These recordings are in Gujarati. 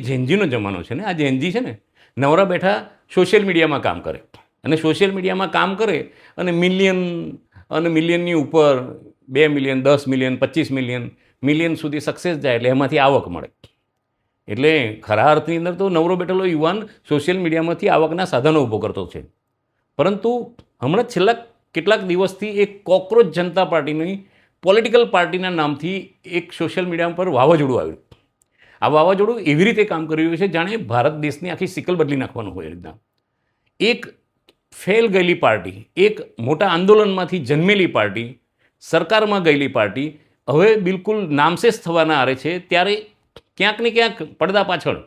જેનજીનો જમાનો છે ને, આ જેનજી છે ને નવરા બેઠા સોશિયલ મીડિયામાં કામ કરે અને સોશિયલ મીડિયામાં કામ કરે અને મિલિયન અને મિલિયનની ઉપર 2 મિલિયન 10 મિલિયન 25 મિલિયન સુધી સક્સેસ જાય એટલે એમાંથી આવક મળે. એટલે ખરા અર્થની અંદર તો નવરો બેઠેલો યુવાન સોશિયલ મીડિયામાંથી આવકના સાધનો ઊભો કરતો છે. પરંતુ હમણાં છેલ્લા કેટલાક દિવસથી એક કોકરોચ જનતા પાર્ટીની પોલિટિકલ પાર્ટીના નામથી એક સોશિયલ મીડિયા પર વાવાઝોડું આવ્યું. આ વાવાઝોડું એવી રીતે કામ કરી રહ્યું છે જાણે ભારત દેશની આખી સિકલ બદલી નાખવાનું હોય રીતના. એક ફેલ ગયેલી પાર્ટી, એક મોટા આંદોલનમાંથી જન્મેલી પાર્ટી, સરકારમાં ગયેલી પાર્ટી હવે બિલકુલ નામશેષ થવાના આરે છે. ત્યારે ક્યાંક ને ક્યાંક પડદા પાછળ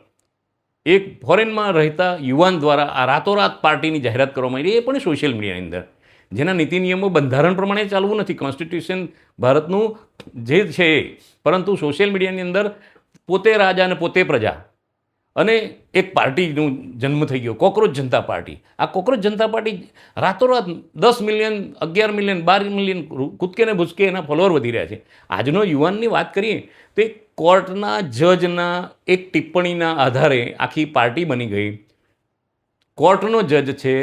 એક ફોરેનમાં રહેતા યુવાન દ્વારા આ રાતોરાત પાર્ટીની જાહેરાત કરવામાં આવી, એ પણ સોશિયલ મીડિયાની અંદર, જેના નીતિ નિયમો બંધારણ પ્રમાણે ચાલવું નથી, કોન્સ્ટિટ્યુશન ભારતનું જે છે એ, પરંતુ સોશિયલ મીડિયાની અંદર પોતે રાજા અને પોતે પ્રજા અને એક પાર્ટીનું જન્મ થઈ ગયો, કોકરોચ જનતા પાર્ટી. આ કોકરોચ જનતા પાર્ટી રાતોરાત 10 મિલિયન 11 મિલિયન 12 મિલિયન કૂદકે ને ભૂસકે એના ફોલોઅર વધી રહ્યા છે. આજનો યુવાનની વાત કરીએ તો એક કોર્ટના જજના એક ટિપ્પણીના આધારે આખી પાર્ટી બની ગઈ. કોર્ટનો જજ છે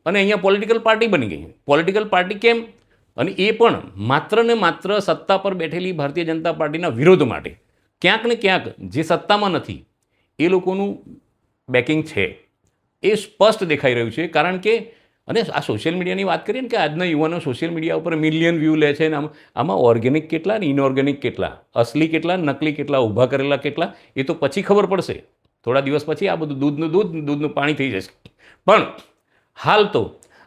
અને અહીંયા પોલિટિકલ પાર્ટી બની ગઈ. પોલિટિકલ પાર્ટી કેમ? અને એ પણ માત્ર ને માત્ર સત્તા પર બેઠેલી ભારતીય જનતા પાર્ટીના વિરોધ માટે. ક્યાંક ને ક્યાંક જે સત્તામાં નથી એ લોકોનું બેકિંગ છે એ સ્પષ્ટ દેખાઈ રહ્યું છે. કારણ કે અને આ સોશિયલ મીડિયાની વાત કરીએ ને કે આજના યુવાનો સોશિયલ મીડિયા ઉપર મિલિયન વ્યૂ લે છે ને આમાં ઓર્ગેનિક કેટલા ને ઇનઓર્ગેનિક કેટલા, અસલી કેટલા, નકલી કેટલા, ઊભા કરેલા કેટલા, એ તો પછી ખબર પડશે. થોડા દિવસ પછી આ બધું દૂધનું પાણી થઈ જશે. પણ હાલ તો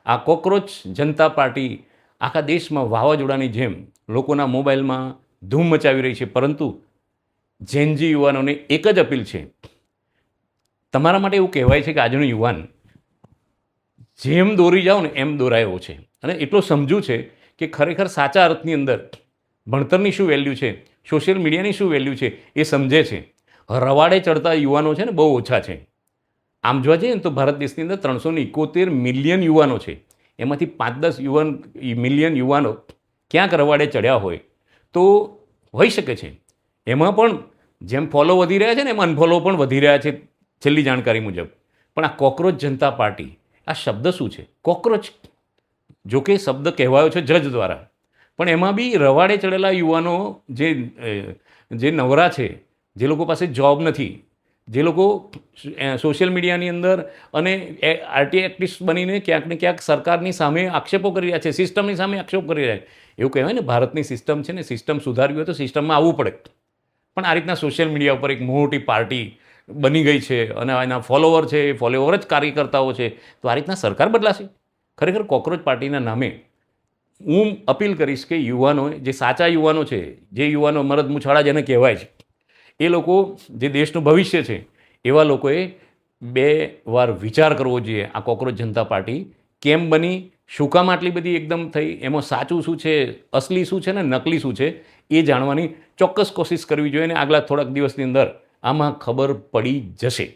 આ કોકરોચ જનતા પાર્ટી આખા દેશમાં વાવાઝોડાની જેમ લોકોના મોબાઈલમાં ધૂમ મચાવી રહી છે. પરંતુ જેનજી યુવાનોને એક જ અપીલ છે, તમારા માટે એવું કહેવાય છે કે આજનો યુવાન જેમ દોરી જાઓ ને એમ દોરાયો છે અને એટલો સમજુ છે કે ખરેખર સાચા અર્થની અંદર ભણતરની શું વેલ્યુ છે, સોશિયલ મીડિયાની શું વેલ્યુ છે એ સમજે છે. રવાડે ચડતા યુવાનો છે ને બહુ ઓછા છે. આમ જોવા જઈએ ને તો ભારત દેશની અંદર 371 મિલિયન યુવાનો છે. એમાંથી 5-10 મિલિયન યુવાનો ક્યાંક રવાડે ચડ્યા હોય તો હોઈ શકે છે. એમાં પણ જેમ ફોલો વધી રહ્યા છે ને એમ અનફોલો પણ વધી રહ્યા છે છેલ્લી જાણકારી મુજબ. પણ આ કોકરોચ જનતા પાર્ટી, આ શબ્દ શું છે? કોકરોચ, જો કે શબ્દ કહેવાયો છે જજ દ્વારા, પણ એમાં બી રવાડે ચડેલા યુવાનો જે નવરા છે, જે લોકો પાસે જોબ નથી, જે લોકો સોશિયલ મીડિયાની અંદર અને આરટી એક્ટિવિસ્ટ બનીને ક્યાંક ને ક્યાંક સરકારની સામે આક્ષેપો કરી રહ્યા છે, સિસ્ટમની સામે આક્ષેપો કરી રહ્યા છે. એવું કહેવાય ને ભારતની સિસ્ટમ છે ને, સિસ્ટમ સુધારવી હોય તો સિસ્ટમમાં આવવું પડે. પણ આ રીતના સોશિયલ મીડિયા ઉપર એક મોટી પાર્ટી બની ગઈ છે અને એના ફોલોવર છે, એ ફોલોવર જ કાર્યકર્તાઓ છે. તો આ રીતના સરકાર બદલાશે? ખરેખર કોકરોચ પાર્ટીના નામે હું અપીલ કરીશ કે યુવાનો, જે સાચા યુવાનો છે, જે યુવાનો મરદ મુછાળા જેને કહેવાય છે, એ લોકો જે દેશનું ભવિષ્ય છે, એવા લોકોએ 2 વાર વિચાર કરવો જોઈએ. આ કોકરોચ જનતા પાર્ટી કેમ બની, શું કામ આટલી બધી એકદમ થઈ, એમાં સાચું શું છે, અસલી શું છે ને નકલી શું છે, એ જાણવાની ચોક્કસ કોશિશ કરવી જોઈએ. અને આગલા થોડાક દિવસની અંદર આમાં ખબર પડી જશે.